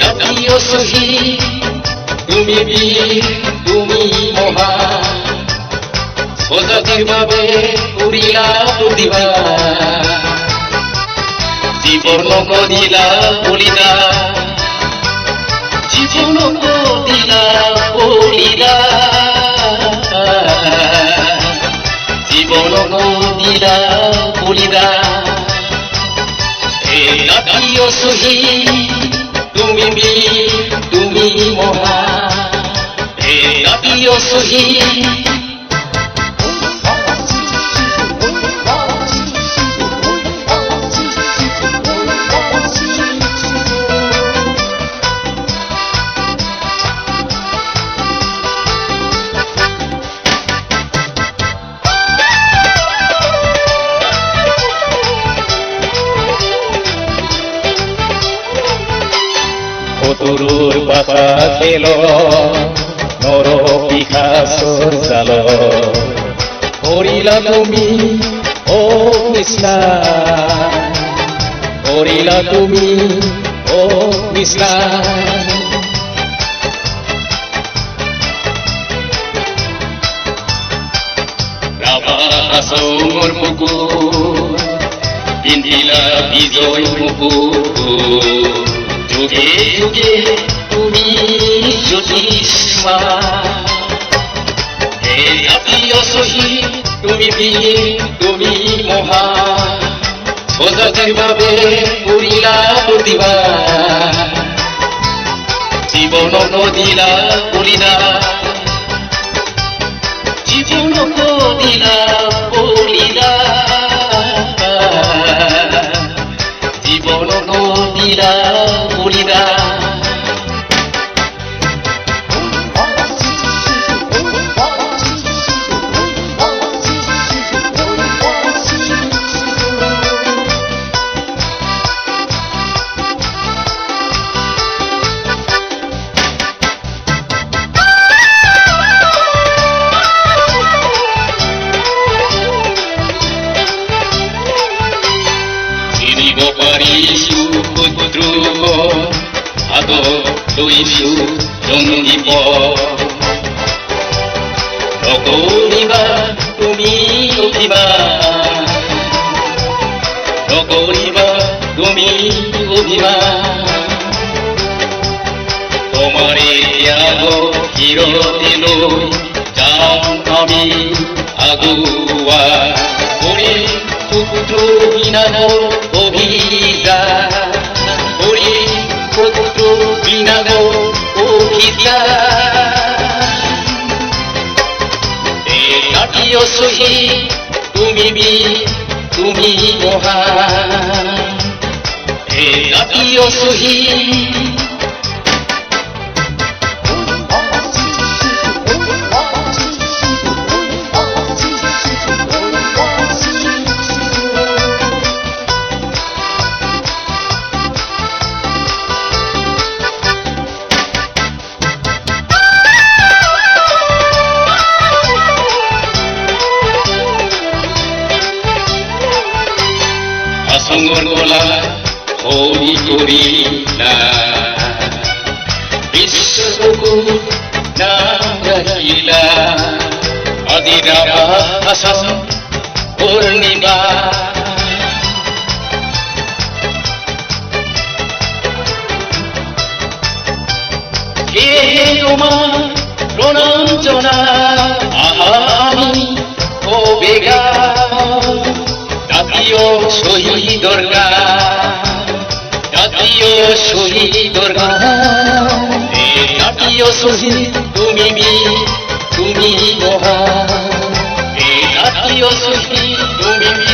জাতীয় শহীদ তুমি বীর তুমি মহান স্বজাতির ভাবে করিলা প্রতিভা জীবন করিলা বলিদান জীবন করিলা বলিদান জীবন করিলা বলিদান হে জাতীয় শহীদ তুমি বীর তুমি মহান হে জাতীয় শহীদ তরুর পাখা খেল নর পিখাসর জাল করিলা তুমি ও কৃষ্ণা করিলা তুমি ও কৃষ্ণা রাবাসর মুকুট পিন্ধিলা বিজয় মুকুট যুগে যুগে তুমি জ্যোতিষ্মান হে জাতীয় শহীদ তুমি বীর তুমি মহান স্বজাতির ভাবে করিলা প্রতিভা জীবন নদিলা বলিদান জীবন নদিলা বলিদান জীবন নদিলা বলিদান সুপুত্র আদ দৈশু জঙ্গিব নগরিবা তুমি অভিমান নগরিবা তুমি অভিমান তোমারে ত্যাগ হিরতে লই যাম আমি আগুয়া ওরে পুত্র বিনাগ অভিযান ওরে পুত্র বিনাগ অভিযান হে জাতীয় শহীদ তুমি বীর তুমি মহান হে জাতীয় শহীদ আসঙ্গলা হরি করিলা বিশ্বকু নাম রাখিলা আদিরাবা আসাম পূর্ণিমা হে তোমার প্রণাম জনা আমি ও বেগা জাতীয় শহীদর গান জাতীয় শহীদর গান হে জাতীয় শহীদ তুমি বীর তুমি মহান হে জাতীয় শহীদ তুমি